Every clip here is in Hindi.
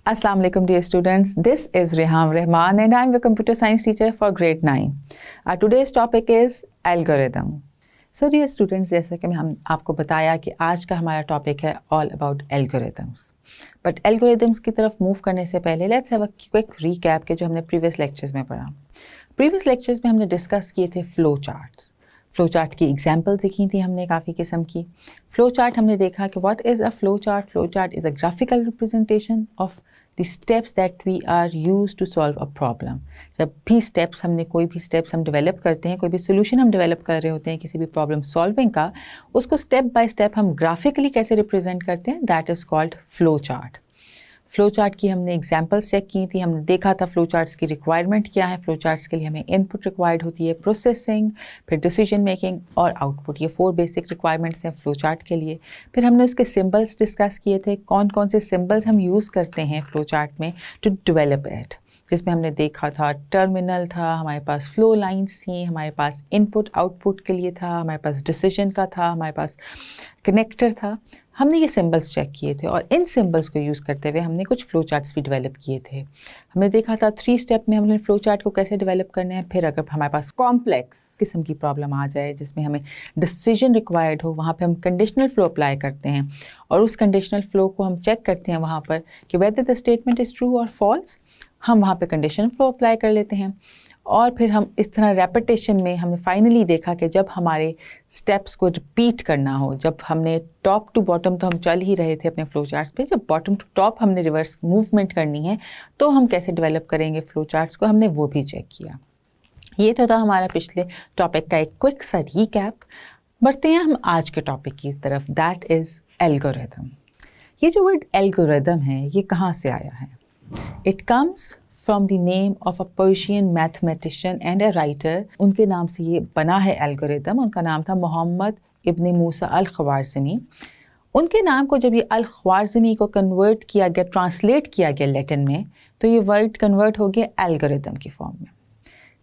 Assalamu alaikum dear students, this is Rehan Rahman and I am the computer science teacher for grade 9. Our today's topic is algorithm. So dear students, जैसा कि हम आपको बताया कि आज का हमारा टॉपिक है all about algorithms. But algorithms की तरफ मूव करने से पहले let's have a quick recap के जो हमने previous lectures में पढ़ा. Previous lectures में हमने डिस्कस किए थे फ्लो चार्ट्स. फ्लो चार्ट की एग्जाम्पल देखी थी हमने काफ़ी किस्म की. फ्लो चार्ट हमने देखा कि what is a flow chart. Flow chart is a graphical representation of the steps that we are use to solve a problem. जब भी स्टेप्स हमने कोई भी स्टेप्स हम डेवलप करते हैं, कोई भी सोल्यूशन हम डेवलप कर रहे होते हैं किसी भी प्रॉब्लम सॉल्विंग का, उसको स्टेप बाय स्टेप हम ग्राफिकली कैसे रिप्रेजेंट करते हैं, that is called flow chart. Flow chart की हमने एग्जांपल्स चेक की थी. हमने देखा था फ्लो चार्ट्स की रिक्वायरमेंट क्या है. फ्लो चार्ट्स के लिए हमें इनपुट रिक्वायर्ड होती है, प्रोसेसिंग, फिर डिसीजन मेकिंग और आउटपुट. ये 4 बेसिक रिक्वायरमेंट्स हैं फ्लो चार्ट के लिए. फिर हमने उसके सिंबल्स डिस्कस किए थे, कौन कौन से सिंबल्स हम यूज़ करते हैं फ्लो चार्ट में टू डेवलप इट. जिसमें हमने देखा था टर्मिनल था, हमारे पास फ्लो लाइन्स थी, हमारे पास इनपुट आउटपुट के लिए था, हमारे पास डिसीजन का था, हमारे पास कनेक्टर था. हमने ये सिंबल्स चेक किए थे और इन सिंबल्स को यूज़ करते हुए हमने कुछ फ्लो चार्ट्स भी डेवलप किए थे. हमने देखा था 3 स्टेप में हमने फ्लो चार्ट को कैसे डेवलप करना है. फिर अगर हमारे पास कॉम्प्लेक्स किस्म की प्रॉब्लम आ जाए जिसमें हमें डिसीजन रिक्वायर्ड हो, वहाँ पे हम कंडीशनल फ्लो अप्लाई करते हैं और उस कंडीशनल फ्लो को हम चेक करते हैं वहाँ पर कि whether the statement is true और फॉल्स. हम वहाँ पे कंडीशनल फ्लो अप्लाई कर लेते हैं और फिर हम इस तरह रेपिटेशन में हमने फाइनली देखा कि जब हमारे स्टेप्स को रिपीट करना हो, जब हमने टॉप टू बॉटम तो हम चल ही रहे थे अपने फ्लो चार्ट्स पे, जब बॉटम टू टॉप हमने रिवर्स मूवमेंट करनी है तो हम कैसे डेवलप करेंगे फ्लो चार्ट्स को, हमने वो भी चेक किया. ये तो था हमारा पिछले टॉपिक का एक क्विक सा रीकैप. बढ़ते हैं हम आज के टॉपिक की तरफ, दैट इज़ एल्गोरिथम. ये जो वर्ड एल्गोरिथम है ये कहाँ से आया है? It comes from the name of a Persian mathematician and a writer. उनके नाम से ये बना है एल्गोरिथम. उनका नाम था मोहम्मद इब्न मूसा अल ख्वारिज़मी. उनके नाम को जब ये अल ख्वारिज़मी को कन्वर्ट किया गया, ट्रांसलेट किया गया लैटिन में, तो ये वर्ड कन्वर्ट हो गया एल्गोरिथम की फॉर्म में.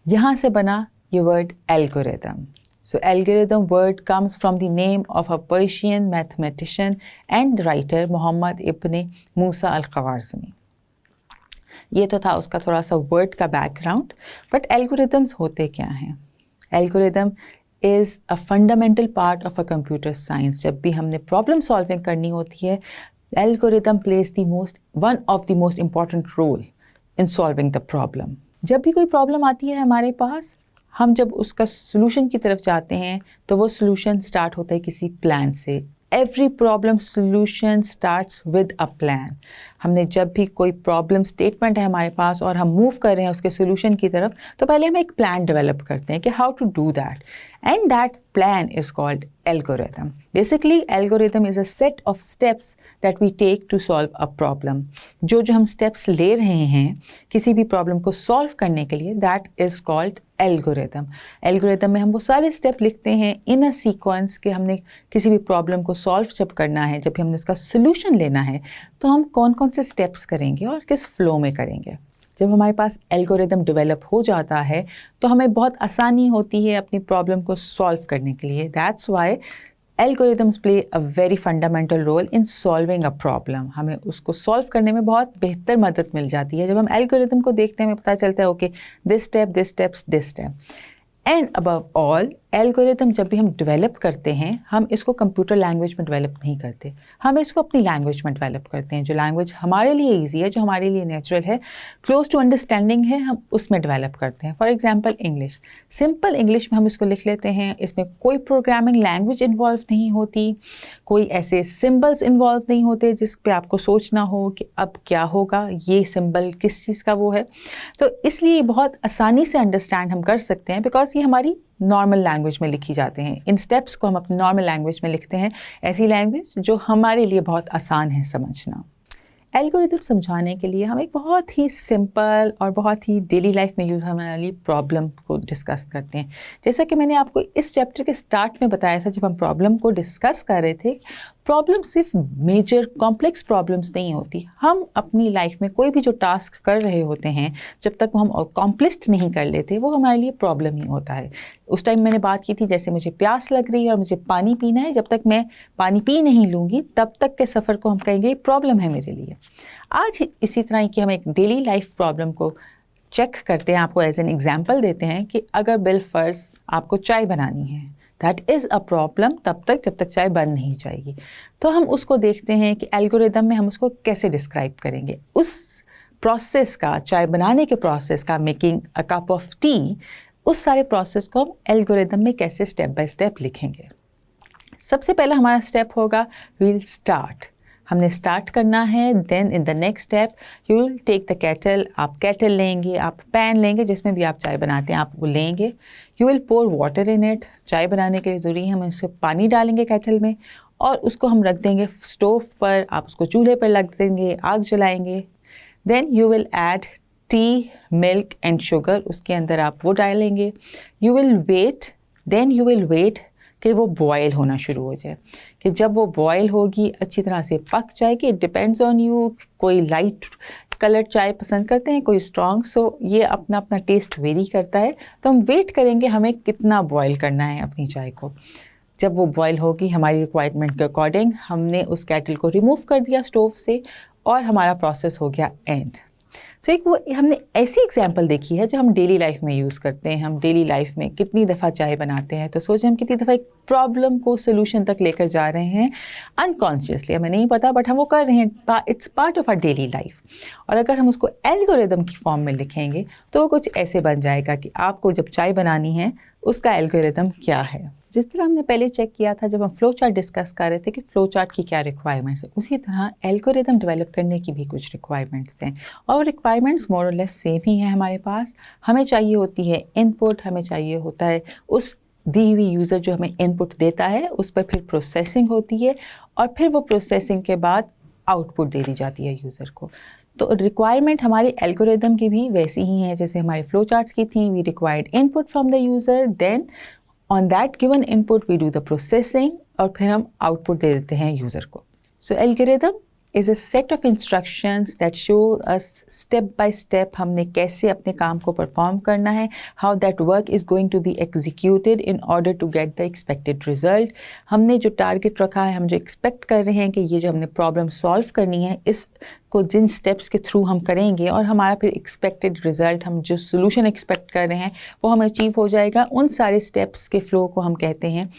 यहाँ से बना ये word algorithm. So algorithm word comes from the name of a Persian mathematician and writer Muhammad ibn Musa al-Khwarizmi. ये तो था उसका थोड़ा सा वर्ड का बैकग्राउंड. बट एल्गोरिदम्स होते क्या हैं? Algorithm is a fundamental part of a computer science. जब भी हमने प्रॉब्लम सॉल्विंग करनी होती है, algorithm plays one of the most important role in solving the problem. जब भी कोई प्रॉब्लम आती है हमारे पास, हम जब उसका सोल्यूशन की तरफ जाते हैं तो वो सोल्यूशन स्टार्ट होता है किसी प्लान से. Every problem solution starts with a plan. हमने जब भी कोई प्रॉब्लम स्टेटमेंट है हमारे पास और हम मूव कर रहे हैं उसके सोल्यूशन की तरफ, तो पहले हम एक प्लान डेवलप करते हैं कि how to do that, and that plan is called algorithm. Basically algorithm is a set of steps that we take to solve a problem. जो हम स्टेप्स ले रहे हैं किसी भी प्रॉब्लम को सॉल्व करने के लिए, that is called algorithm. Algorithm में हम वो सारे स्टेप लिखते हैं इन अ सीक्वेंस कि हमने किसी भी प्रॉब्लम को सॉल्व जब करना है, जब भी हमने उसका सोल्यूशन लेना है, तो हम कौन कौन से स्टेप्स करेंगे और किस फ्लो में करेंगे. जब हमारे पास एल्गोरिथम डेवलप हो जाता है तो हमें बहुत आसानी होती है अपनी प्रॉब्लम को सॉल्व करने के लिए. That's why algorithms play a very fundamental role in solving a problem. हमें उसको सॉल्व करने में बहुत बेहतर मदद मिल जाती है. जब हम एल्गोरिथम को देखते हैं हमें पता चलता है okay this step, this steps, this step. And above all algorithm जब भी हम डेवलप करते हैं, हम इसको कंप्यूटर लैंग्वेज में डेवलप नहीं करते, हम इसको अपनी लैंग्वेज में डेवलप करते हैं. जो लैंग्वेज हमारे लिए ईजी है, जो हमारे लिए नेचुरल है, क्लोज टू अंडरस्टैंडिंग है, हम उसमें डेवलप करते हैं. For example English. Simple English में हम इसको लिख लेते हैं. इसमें कोई प्रोग्रामिंग लैंग्वेज इन्वॉल्व नहीं होती, कोई ऐसे सिम्बल्स इन्वॉल्व नहीं होते जिस पे आपको सोचना हो कि अब क्या होगा, ये सिंबल किस चीज़ का वो है. तो इसलिए बहुत आसानी से अंडरस्टैंड हम कर सकते हैं बिकॉज ये हमारी नॉर्मल लैंग्वेज में लिखी जाते हैं. इन स्टेप्स को हम अपनी नॉर्मल लैंग्वेज में लिखते हैं, ऐसी लैंग्वेज जो हमारे लिए बहुत आसान है समझना. एल्गोरिथम समझाने के लिए हम एक बहुत ही सिंपल और बहुत ही डेली लाइफ में यूज़ होने वाली प्रॉब्लम को डिस्कस करते हैं. जैसा कि मैंने आपको इस चैप्टर के स्टार्ट में बताया था, जब हम प्रॉब्लम को डिस्कस कर रहे थे, प्रॉब्लम सिर्फ मेजर कॉम्प्लेक्स प्रॉब्लम्स नहीं होती। हम अपनी लाइफ में कोई भी जो टास्क कर रहे होते हैं, जब तक वो हम अकॉम्प्लिश्ड नहीं कर लेते, वो हमारे लिए प्रॉब्लम ही होता है। उस टाइम मैंने बात की थी, जैसे मुझे प्यास लग रही है और मुझे पानी पीना है, जब तक मैं पानी पी नहीं लूँगी तब तक के सफ़र को हम कहेंगे प्रॉब्लम है मेरे लिए। आज इसी तरह की हम एक डेली लाइफ प्रॉब्लम को चेक करते हैं, आपको एज एन एग्जाम्पल देते हैं कि अगर बिल फर्ज आपको चाय बनानी है, दैट इज़ अ प्रॉब्लम तब तक जब तक चाय बन नहीं जाएगी। तो हम उसको देखते हैं कि एल्गोरिदम में हम उसको कैसे डिस्क्राइब करेंगे। उस प्रोसेस का, चाय बनाने के प्रोसेस का, making a cup of T, उस सारे प्रोसेस को हम एल्गोरिदम में कैसे स्टेप बाय स्टेप लिखेंगे। सबसे पहला हमारा स्टेप होगा वील स्टार्ट। हमने स्टार्ट करना है। Then in the next step you will take the kettle. आप केटल लेंगे, आप पैन लेंगे, जिसमें भी आप चाय बनाते हैं आप वो लेंगे। You will pour water in it. चाय बनाने के लिए ज़रूरी है हम इसमें पानी डालेंगे केटल में और उसको हम रख देंगे स्टोव पर। आप उसको चूल्हे पर रख देंगे, आग जलाएंगे। Then you will add tea, milk and sugar, उसके अंदर आप वो डालेंगे। You will wait, then you will wait कि वो बॉयल होना शुरू हो जाए, कि जब वो बॉयल होगी, अच्छी तरह से पक जाएगी। इट डिपेंड्स ऑन यू, कोई लाइट कलर चाय पसंद करते हैं, कोई स्ट्रॉन्ग, सो ये अपना अपना टेस्ट वेरी करता है। तो हम वेट करेंगे हमें कितना बॉयल करना है अपनी चाय को। जब वो बॉयल होगी हमारी रिक्वायरमेंट के अकॉर्डिंग, हमने उस केटल को रिमूव कर दिया स्टोव से और हमारा प्रोसेस हो गया एंड। सो एक वो हमने ऐसी एग्जाम्पल देखी है जो हम डेली लाइफ में यूज़ करते हैं। हम डेली लाइफ में कितनी दफ़ा चाय बनाते हैं, तो सोचें हम कितनी दफ़ा एक प्रॉब्लम को सोल्यूशन तक लेकर जा रहे हैं अनकॉन्शियसली, हमें नहीं पता बट हम वो कर रहे हैं। It's part of our daily life. और अगर हम उसको एल्गोरिदम की फॉर्म में लिखेंगे तो वो कुछ ऐसे बन जाएगा कि आपको जब चाय बनानी है उसका एल्गोरिदम क्या है। जिस तरह हमने पहले चेक किया था जब हम फ्लो चार्ट डिस्कस कर रहे थे कि फ्लो चार्ट की क्या रिक्वायरमेंट्स है, उसी तरह एल्गोरिदम डेवलप करने की भी कुछ रिक्वायरमेंट्स हैं और रिक्वायरमेंट्स मोर और लेस सेम ही हैं हमारे पास। हमें चाहिए होती है इनपुट, हमें चाहिए होता है उस दी हुई यूज़र जो हमें इनपुट देता है उस पर फिर प्रोसेसिंग होती है और फिर वो प्रोसेसिंग के बाद आउटपुट दे दी जाती है यूज़र को। तो रिक्वायरमेंट हमारे एल्गोरिदम की भी वैसी ही है जैसे हमारे फ्लो चार्ट्स की थी। We required input from the user, then on that given input we do the processing और फिर हम output दे देते हैं यूज़र को। So algorithm is a set of instructions that show us step by step हमने कैसे अपने काम को perform करना है, how that work is going to be executed in order to get the expected result। हमने जो target रखा है, हम जो expect कर रहे हैं कि ये जो हमने problem solve करनी है, इस को जिन steps के थ्रू हम करेंगे और हमारा फिर expected result, हम जो solution expect कर रहे हैं वो हमें achieve हो जाएगा। उन सारे steps के flow को हम कहते हैं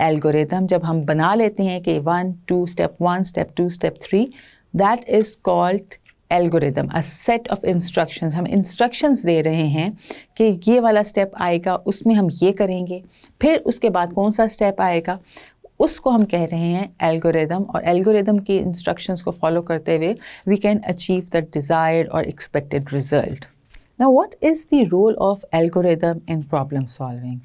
एल्गोरिदम। जब हम बना लेते हैं कि 1 2 step 1 step 2 step 3, that is called algorithm, a set of instructions. हम इंस्ट्रक्शंस दे रहे हैं कि ये वाला स्टेप आएगा उसमें हम ये करेंगे, फिर उसके बाद कौन सा स्टेप आएगा उसको हम कह रहे हैं एल्गोरिदम। और एल्गोरिदम की इंस्ट्रक्शंस को फॉलो करते हुए we can achieve the desired और expected result. Now what is the role of algorithm in problem solving?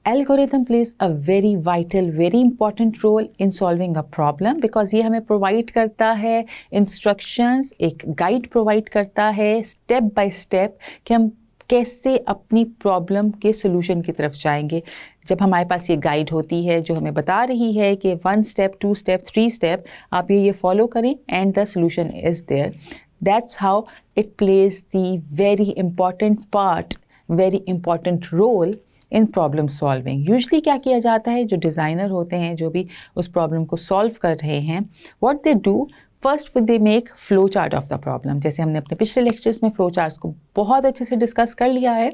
Algorithm plays a very vital, very important role in solving a problem because ये हमें provide करता है instructions, एक guide provide करता है step by step कि हम कैसे अपनी प्रॉब्लम के सोल्यूशन की तरफ जाएंगे। जब हमारे पास ये गाइड होती है जो हमें बता रही है कि 1 स्टेप 2 स्टेप 3 स्टेप आप ये फॉलो करें and the solution is there, that's how it plays the very important part, very important role in problem solving. Usually क्या किया जाता है, जो डिज़ाइनर होते हैं जो भी उस प्रॉब्लम को सॉल्व कर रहे हैं, what they do first they make flow chart of the problem. जैसे हमने अपने पिछले लेक्चर्स में फ्लो चार्ट्स को बहुत अच्छे से डिस्कस कर लिया है।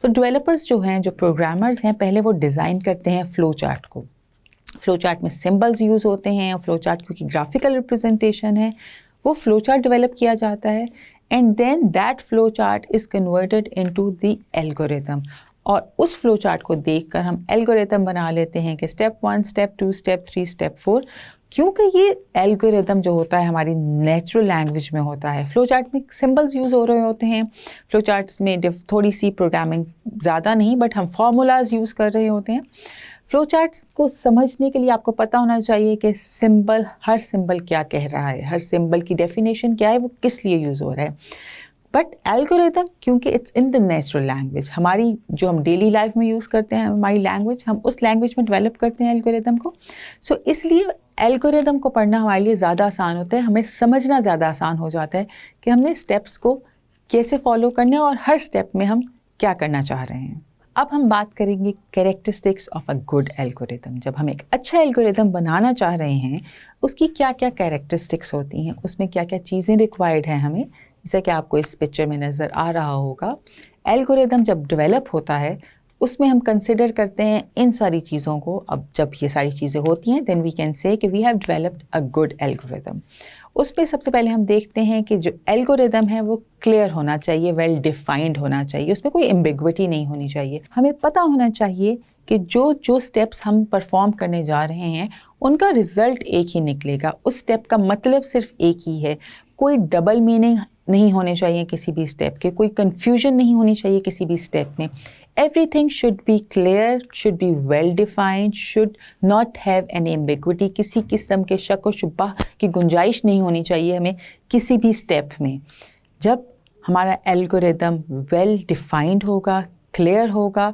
तो डेवलपर्स जो हैं, जो प्रोग्रामर्स हैं, पहले वो डिज़ाइन करते हैं फ्लो चार्ट को। फ्लो चार्ट में सिम्बल्स यूज़ होते हैं, फ्लो चार्ट क्योंकि ग्राफिकल रिप्रेजेंटेशन है, वो फ्लो चार्ट डेवलप किया जाता है and then that flow chart is converted into the algorithm. और उस फ्लो चार्ट को देखकर हम एल्गोरिथम बना लेते हैं कि स्टेप 1 स्टेप 2 स्टेप 3 स्टेप 4। क्योंकि ये एल्गोरिथम जो होता है हमारी नेचुरल लैंग्वेज में होता है, फ्लो चार्ट में सिंबल्स यूज़ हो रहे होते हैं, फ्लो चार्ट्स में थोड़ी सी प्रोग्रामिंग ज़्यादा नहीं बट हम फार्मूलाज यूज़ कर रहे होते हैं। फ्लो चार्ट्स को समझने के लिए आपको पता होना चाहिए कि सिंबल, हर सिंबल क्या कह रहा है, हर सिंबल की डेफिनेशन क्या है, वो किस लिए यूज़ हो रहा है। बट एल्गोरिदम क्योंकि it's in the natural language, हमारी जो हम डेली लाइफ में यूज़ करते हैं हमारी लैंग्वेज, हम उस लैंग्वेज में डेवलप करते हैं एल्गोरिदम को। सो इसलिए एल्गोरिदम को पढ़ना हमारे लिए ज़्यादा आसान होता है, हमें समझना ज़्यादा आसान हो जाता है कि हमने स्टेप्स को कैसे फॉलो करना है और हर स्टेप में हम क्या करना चाह रहे हैं। अब हम बात करेंगे characteristics of a good algorithm. जब हम एक अच्छा एल्गोरिदम बनाना चाह रहे हैं उसकी क्या क्या कैरेक्टरिस्टिक्स होती हैं, उसमें क्या क्या चीज़ें रिक्वायर्ड हैं हमें, जैसे कि आपको इस पिक्चर में नज़र आ रहा होगा। एल्गोरिदम जब डेवलप होता है उसमें हम कंसिडर करते हैं इन सारी चीज़ों को। अब जब ये सारी चीज़ें होती हैं देन वी कैन से कि we have developed a good algorithm. उसमें सबसे पहले हम देखते हैं कि जो एल्गोरिदम है वो क्लियर होना चाहिए, वेल डिफाइंड होना चाहिए, उसमें कोई एम्बिग्विटी नहीं होनी चाहिए। हमें पता होना चाहिए कि जो जो स्टेप्स हम परफॉर्म करने जा रहे हैं उनका रिजल्ट एक ही निकलेगा, उस स्टेप का मतलब सिर्फ एक ही है, कोई डबल मीनिंग नहीं होने चाहिए किसी भी स्टेप के, कोई कन्फ्यूजन नहीं होनी चाहिए किसी भी स्टेप में। Everything should be clear, should be well defined, should not have any ambiguity, किसी किस्म के शक और शुबा की गुंजाइश नहीं होनी चाहिए हमें किसी भी स्टेप में। जब हमारा एल्गोरिदम वेल डिफाइंड होगा, क्लियर होगा,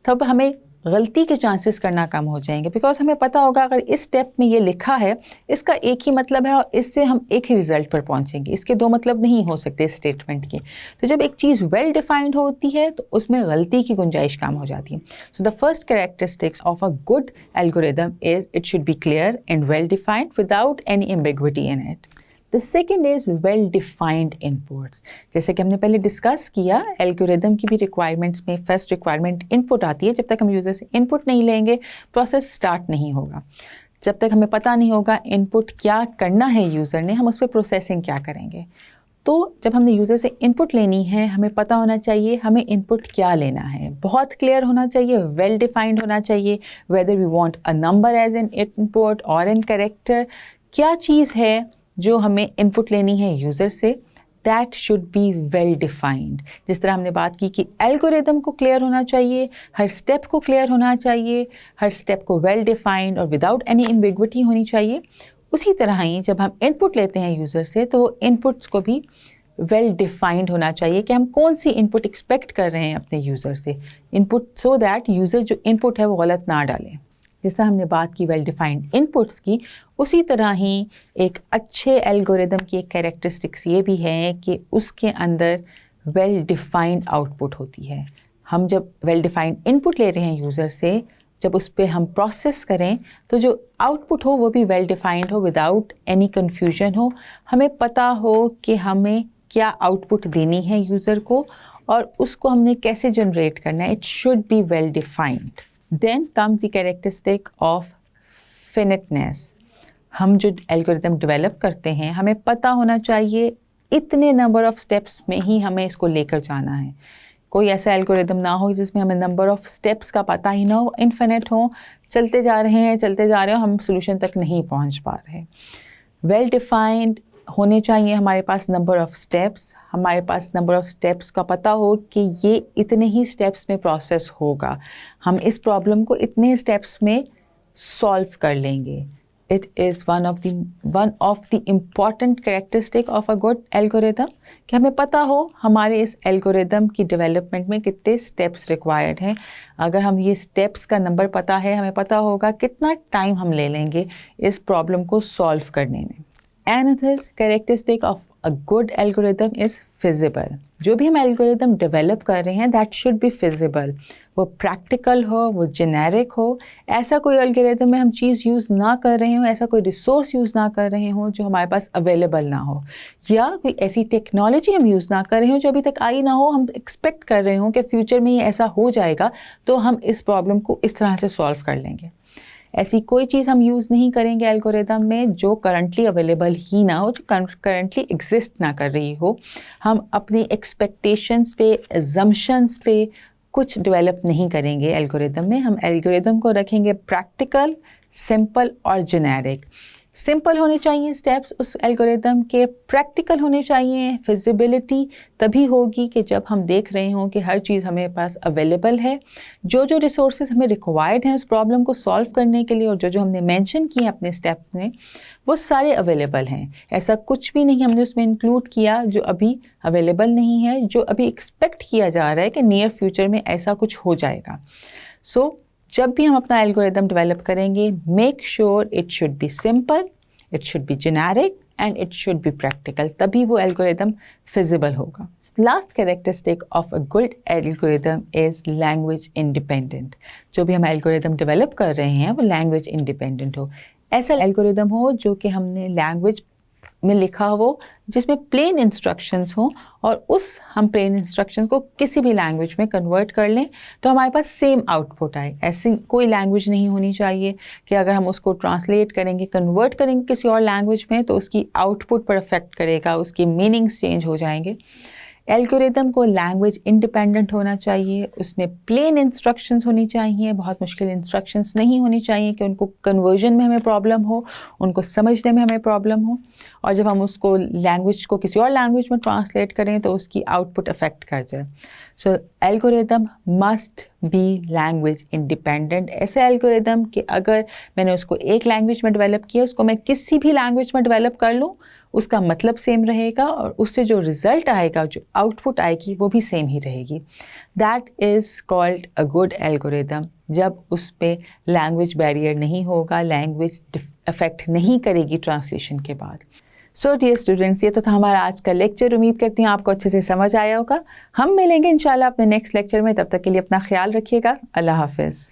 तब हमें गलती के चांसेस करना कम हो जाएंगे, बिकॉज हमें पता होगा अगर इस स्टेप में ये लिखा है इसका एक ही मतलब है और इससे हम एक ही रिजल्ट पर पहुंचेंगे, इसके दो मतलब नहीं हो सकते इस स्टेटमेंट के। तो जब एक चीज़ वेल डिफाइंड होती है तो उसमें गलती की गुंजाइश कम हो जाती है। So the first characteristics of a good algorithm is it should be clear and well defined without any ambiguity in it. The second is well defined inputs. जैसे कि हमने पहले डिस्कस किया, एल्गोरिदम की भी रिक्वायरमेंट्स में फर्स्ट रिक्वायरमेंट इनपुट आती है। जब तक हम यूज़र से इनपुट नहीं लेंगे प्रोसेस स्टार्ट नहीं होगा। जब तक हमें पता नहीं होगा इनपुट क्या करना है यूज़र ने, हम उस पर प्रोसेसिंग क्या करेंगे। तो जब हमने यूज़र से इनपुट लेनी है हमें पता होना चाहिए हमें इनपुट क्या लेना है, बहुत क्लियर होना चाहिए, वेल डिफाइंड होना चाहिए। Whether we want a number as an input और एन कैरेक्टर, क्या चीज़ है जो हमें इनपुट लेनी है यूज़र से, that should be well defined. जिस तरह हमने बात की कि एल्गोरिदम को क्लियर होना चाहिए, हर स्टेप को क्लियर होना चाहिए, हर स्टेप को वेल डिफाइंड और विदाउट एनी एम्बिग्विटी होनी चाहिए, उसी तरह ही जब हम इनपुट लेते हैं यूज़र से तो इनपुट्स को भी वेल डिफाइंड होना चाहिए कि हम कौन सी इनपुट एक्सपेक्ट कर रहे हैं अपने यूज़र से, इनपुट सो दैट यूज़र जो इनपुट है वो गलत ना डालें। जिस तरह हमने बात की वेल डिफाइंड इनपुट्स की, उसी तरह ही एक अच्छे एल्गोरिदम की एक कैरेक्टरिस्टिक्स ये भी है कि उसके अंदर वेल डिफाइंड आउटपुट होती है। हम जब वेल डिफाइंड इनपुट ले रहे हैं यूज़र से, जब उस पर हम प्रोसेस करें तो जो आउटपुट हो वो भी वेल डिफाइंड हो, विदाउट एनी कन्फ्यूजन हो, हमें पता हो कि हमें क्या आउटपुट देनी है यूज़र को और उसको हमने कैसे जनरेट करना है। It should be well defined. Then comes the characteristic of finiteness. हम जो एल्गोरिदम डेवलप करते हैं हमें पता होना चाहिए इतने नंबर ऑफ स्टेप्स में ही हमें इसको लेकर जाना है। कोई ऐसा एल्गोरिदम ना हो जिसमें हमें नंबर ऑफ स्टेप्स का पता ही ना हो, इन्फिनिट हो, चलते जा रहे हो, हम सोल्यूशन तक नहीं पहुंच पा रहे। वेल डिफाइंड होने चाहिए हमारे पास नंबर ऑफ़ स्टेप्स, हमारे पास नंबर ऑफ़ स्टेप्स का पता हो कि ये इतने ही स्टेप्स में प्रोसेस होगा, हम इस प्रॉब्लम को इतने स्टेप्स में सॉल्व कर लेंगे। It is one of the important characteristic of a good algorithm कि हमें पता हो हमारे इस एल्गोरिदम की डेवलपमेंट में कितने स्टेप्स रिक्वायर्ड हैं। अगर हम ये स्टेप्स का नंबर पता है, हमें पता होगा कितना टाइम हम ले लेंगे इस प्रॉब्लम को सॉल्व करने में। Another characteristic of a good algorithm is feasible. जो भी हम एल्गोरिदम डेवलप कर रहे हैं that should be feasible. वो प्रैक्टिकल हो, वो जेनेरिक हो, ऐसा कोई एल्गोरिदम में हम चीज़ यूज़ ना कर रहे हो, ऐसा कोई रिसोर्स यूज़ ना कर रहे हो जो हमारे पास अवेलेबल ना हो, या कोई ऐसी टेक्नोलॉजी हम यूज़ ना कर रहे हो जो अभी तक आई ना हो, हम एक्सपेक्ट कर रहे हो कि फ्यूचर में ये ऐसा हो जाएगा तो हम इस प्रॉब्लम को इस तरह से सॉल्व कर लेंगे। ऐसी कोई चीज़ हम यूज़ नहीं करेंगे एल्गोरिदम में जो करंटली अवेलेबल ही ना हो, जो करंटली एग्जिस्ट ना कर रही हो। हम अपनी एक्सपेक्टेशंस पे, अजम्पशंस पे कुछ डेवलप नहीं करेंगे एल्गोरिदम में। हम एल्गोरिदम को रखेंगे प्रैक्टिकल, सिंपल और जेनेरिक। सिंपल होने चाहिए स्टेप्स उस एल्गोरिदम के, प्रैक्टिकल होने चाहिए। फिजिबिलिटी तभी होगी कि जब हम देख रहे हों कि हर चीज़ हमें पास अवेलेबल है, जो जो रिसोर्सेज हमें रिक्वायर्ड हैं उस प्रॉब्लम को सॉल्व करने के लिए, और जो जो हमने मेंशन किए अपने स्टेप में वो सारे अवेलेबल हैं। ऐसा कुछ भी नहीं हमने उसमें इंक्लूड किया जो अभी अवेलेबल नहीं है, जो अभी एक्सपेक्ट किया जा रहा है कि नियर फ्यूचर में ऐसा कुछ हो जाएगा। सो जब भी हम अपना एल्गोरिदम डेवलप करेंगे, make sure it should be simple, it should be generic and it should be practical, तभी वो एल्गोरिदम फिजिबल होगा। Last characteristic of a good algorithm is language independent. जो भी हम एल्गोरिदम डेवलप कर रहे हैं वो लैंग्वेज इंडिपेंडेंट हो। ऐसा एल्गोरिदम हो जो कि हमने लैंग्वेज में लिखा हो, जिसमें प्लेन इंस्ट्रक्शंस हों, और हम प्लेन इंस्ट्रक्शंस को किसी भी लैंग्वेज में कन्वर्ट कर लें तो हमारे पास सेम आउटपुट आए। ऐसी कोई लैंग्वेज नहीं होनी चाहिए कि अगर हम उसको ट्रांसलेट करेंगे, कन्वर्ट करेंगे किसी और लैंग्वेज में तो उसकी आउटपुट पर अफेक्ट करेगा, उसकी मीनिंग्स चेंज हो जाएंगे। एल्गोरिदम को लैंग्वेज इंडिपेंडेंट होना चाहिए, उसमें प्लेन इंस्ट्रक्शंस होनी चाहिए, बहुत मुश्किल इंस्ट्रक्शंस नहीं होनी चाहिए कि उनको कन्वर्जन में हमें प्रॉब्लम हो, उनको समझने में हमें प्रॉब्लम हो, और जब हम उसको लैंग्वेज को किसी और लैंग्वेज में ट्रांसलेट करें तो उसकी आउटपुट अफेक्ट कर जाए। So algorithm must be language independent. ऐसे एल्गोरिदम कि अगर मैंने उसको एक लैंग्वेज में डेवलप किया, उसको मैं किसी भी लैंग्वेज में डेवलप कर लूँ, उसका मतलब सेम रहेगा और उससे जो रिज़ल्ट आएगा, जो आउटपुट आएगी वो भी सेम ही रहेगी। That is called a good algorithm, जब उस पर लैंग्वेज बैरियर नहीं होगा, लैंग्वेज अफेक्ट नहीं करेगी ट्रांसलेशन के बाद। सो डियर स्टूडेंट्स, ये तो था हमारा आज का लेक्चर। उम्मीद करती हूँ आपको अच्छे से समझ आया होगा। हम मिलेंगे इंशाल्लाह अपने नेक्स्ट लेक्चर में, तब तक के लिए अपना ख्याल रखिएगा। अल्लाह हाफिज़।